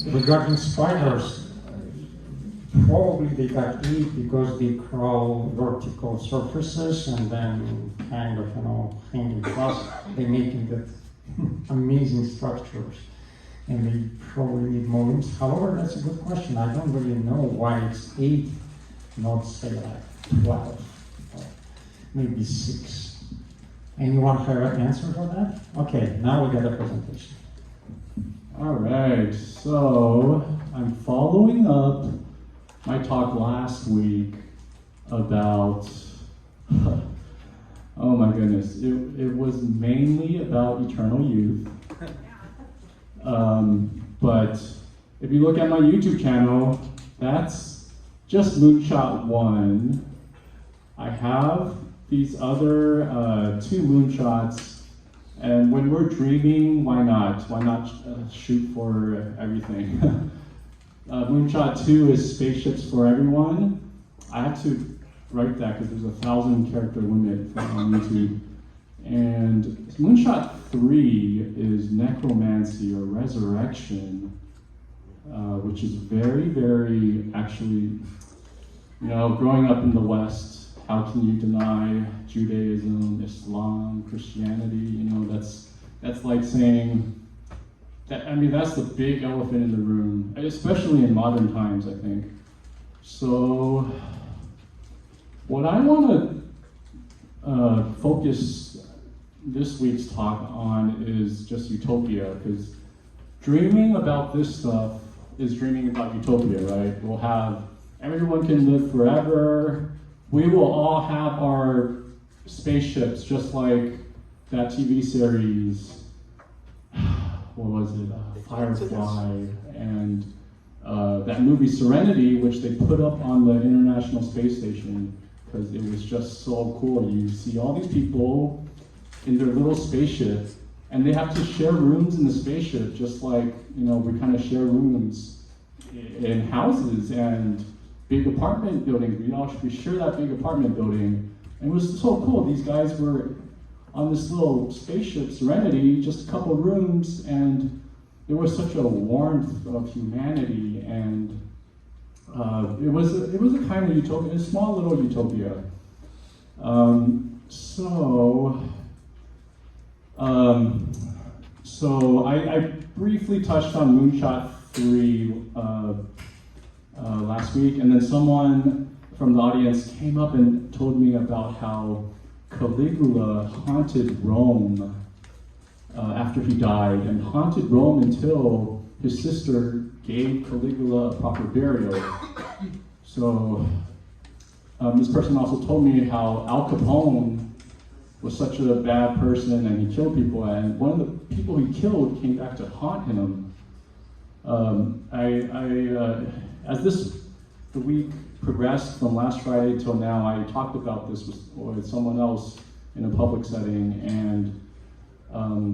Regarding spiders, probably they got eat because they crawl vertical surfaces and then kind of, hanging across. They make it amazing structures, and they probably need more rooms. However, that's a good question. I don't really know why it's 8, not say like 12, or maybe 6. Anyone have an answer for that? Okay, now we got a presentation. All right, so I'm following up my talk last week about, oh my goodness, it was mainly about eternal youth. But if you look at my YouTube channel, that's just Moonshot 1. I have these other 2 moonshots. And when we're dreaming, why not? Why not shoot for everything? Moonshot 2 is Spaceships for Everyone. I had to write that because there's a 1,000 character limit on YouTube. And Moonshot 3 is Necromancy or Resurrection, which is very, very, actually, growing up in the West, how can you deny Judaism, Islam, Christianity? That's like saying that. I mean, that's the big elephant in the room, especially in modern times, I think. So, what I want to focus this week's talk on is just utopia, because dreaming about this stuff is dreaming about utopia, right? We'll have everyone can live forever. We will all have our spaceships, just like that TV series, what was it, Firefly, and that movie Serenity, which they put up on the International Space Station, because it was just so cool. You see all these people in their little spaceship, and they have to share rooms in the spaceship, just like, we kind of share rooms in houses and big apartment buildings. We share that big apartment building. And it was so cool. These guys were on this little spaceship, Serenity, just a couple rooms, and there was such a warmth of humanity, and it was a kind of utopia, a small little utopia. So I briefly touched on Moonshot 3 last week, and then someone from the audience came up and told me about how Caligula haunted Rome after he died, and haunted Rome until his sister gave Caligula a proper burial. So this person also told me how Al Capone was such a bad person and he killed people, and one of the people he killed came back to haunt him. As the week progressed from last Friday till now, I talked about this with someone else in a public setting, and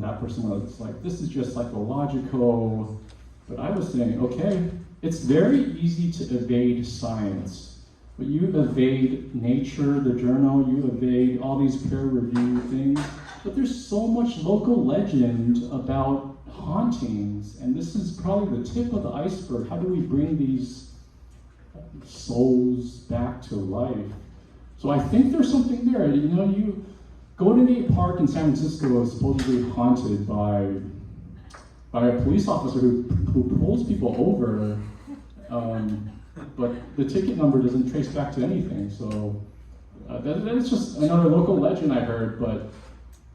that person was like, this is just psychological. But I was saying, okay, it's very easy to evade science, but you evade Nature, the journal, you evade all these peer-reviewed things, but there's so much local legend about hauntings, and this is probably the tip of the iceberg. How do we bring these souls back to life? So I think there's something there. You Golden Gate Park in San Francisco is supposedly haunted by a police officer who pulls people over, but the ticket number doesn't trace back to anything. So that's just another local legend I heard, but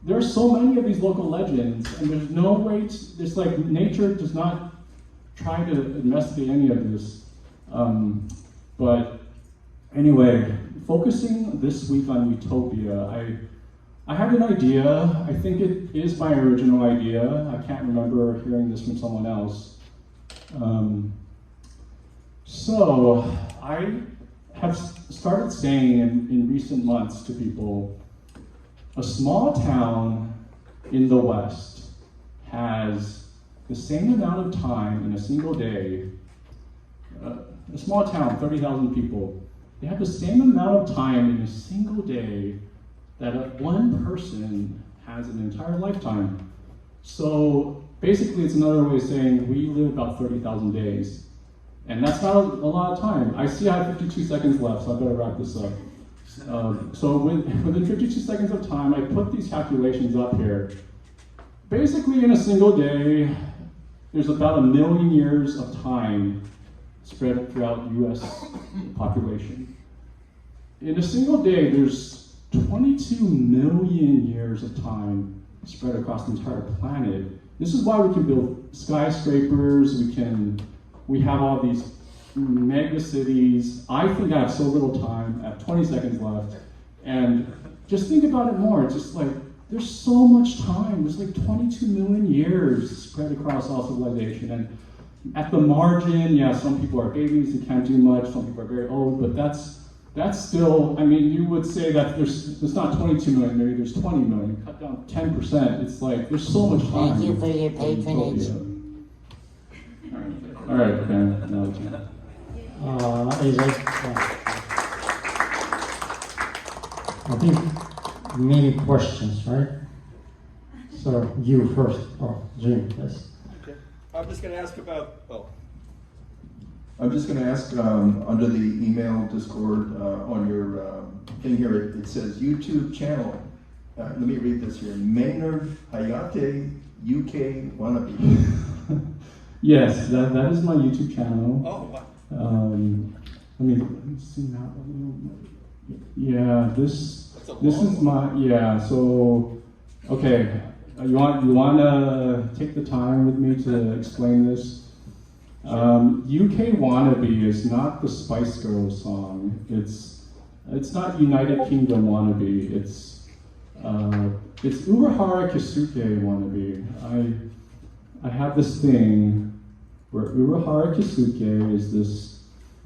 there are so many of these local legends, and there's no way it's like nature does not try to investigate any of this. But anyway, focusing this week on utopia, I had an idea. I think it is my original idea. I can't remember hearing this from someone else. So I have started saying in recent months to people, a small town in the West has the same amount of time in a single day. A small town, 30,000 people, they have the same amount of time in a single day that one person has an entire lifetime. So basically it's another way of saying we live about 30,000 days. And that's not a lot of time. I see I have 52 seconds left, so I better wrap this up. So within 52 seconds of time, I put these calculations up here. Basically, in a single day, there's about 1 million years of time spread throughout the US population. In a single day, there's 22 million years of time spread across the entire planet. This is why we can build skyscrapers, we have all these mega cities. I think I have so little time, I have 20 seconds left, and just think about it more. It's just like, there's so much time. There's like 22 million years spread across all civilization. And at the margin, yeah, some people are babies and can't do much, some people are very old, but that's still, I mean, you would say that it's not 22 million, maybe there's 20 million. Cut down 10%, it's like, there's so much time. Thank you for your patronage. All right, okay. No, Is it, I think many questions, right? So you first, Jim, yes. Okay. I'm just going to ask about, I'm just going to ask under the email Discord on your thing here, it says YouTube channel. Let me read this here. Maynard Hayate UK Wannabe. Yes, that is my YouTube channel. wow. Let me see now. Yeah, this is my, yeah, so, okay. You want to take the time with me to explain this? UK Wannabe is not the Spice Girls song. It's not United Kingdom Wannabe. It's Urahara Kisuke Wannabe. I have this thing where Urahara Kisuke is this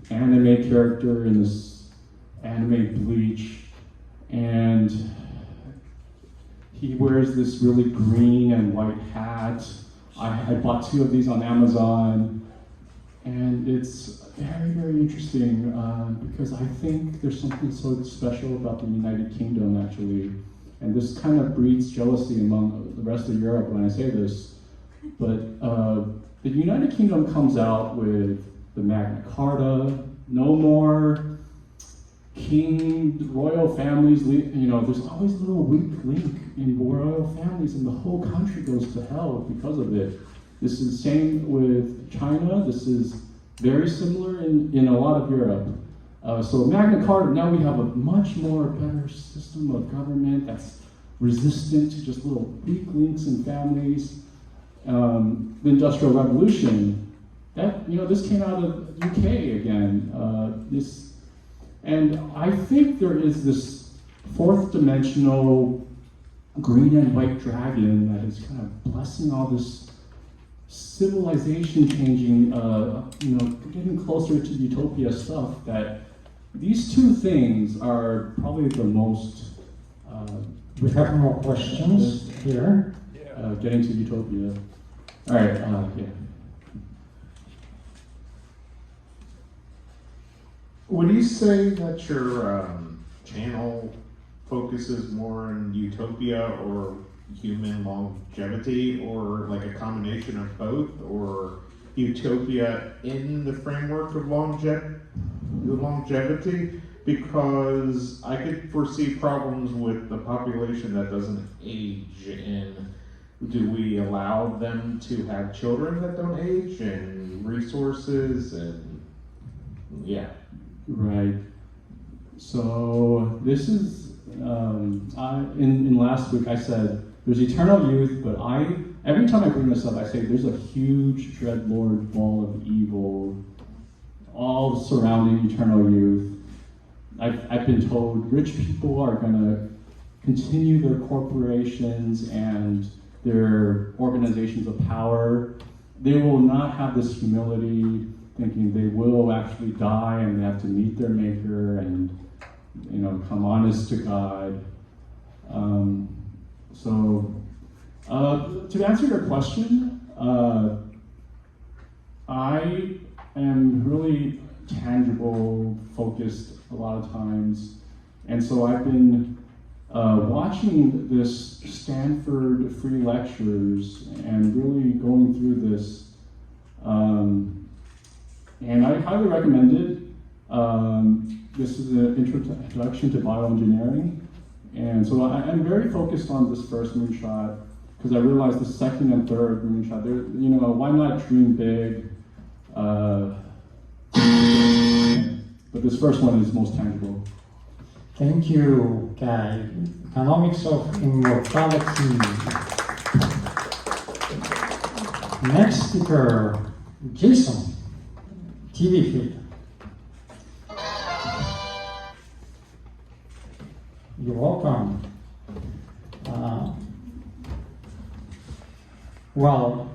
anime character in this anime Bleach, and he wears this really green and white hat. I bought 2 of these on Amazon, and it's very, very interesting because I think there's something so special about the United Kingdom, actually. And this kind of breeds jealousy among the rest of Europe when I say this. But the United Kingdom comes out with the Magna Carta, no more royal families, there's always a little weak link in royal families, and the whole country goes to hell because of it. This is the same with China. This is very similar in a lot of Europe. So Magna Carta, now we have a much more better system of government that's resistant to just little weak links in families. The Industrial Revolution, this came out of UK again. And I think there is this 4th dimensional green and white dragon that is kind of blessing all this civilization changing, getting closer to utopia stuff, that these 2 things are probably the most... We have more questions here. Getting to utopia. All right, yeah. Would you say that your channel focuses more on utopia or human longevity, or like a combination of both, or utopia in the framework of longevity? Because I could foresee problems with the population that doesn't age, and do we allow them to have children that don't age, and resources, and yeah. Right. So this is, in last week I said, there's eternal youth, but every time I bring this up, I say there's a huge dreadlord ball of evil all surrounding eternal youth. I've been told rich people are gonna continue their corporations and their organizations of power. They will not have this humility, thinking they will actually die and they have to meet their maker and come honest to God. To answer your question, I am really tangible focused a lot of times, and so I've been watching this Stanford free lectures and really going through this, and I highly recommend it. This is an introduction to bioengineering, and so I'm very focused on this first moonshot because I realized the second and third moonshot, why not dream big? But this first one is most tangible. Thank you, Guy. Economics of Immortality. Next speaker, Jason, TV feed. You're welcome. Well,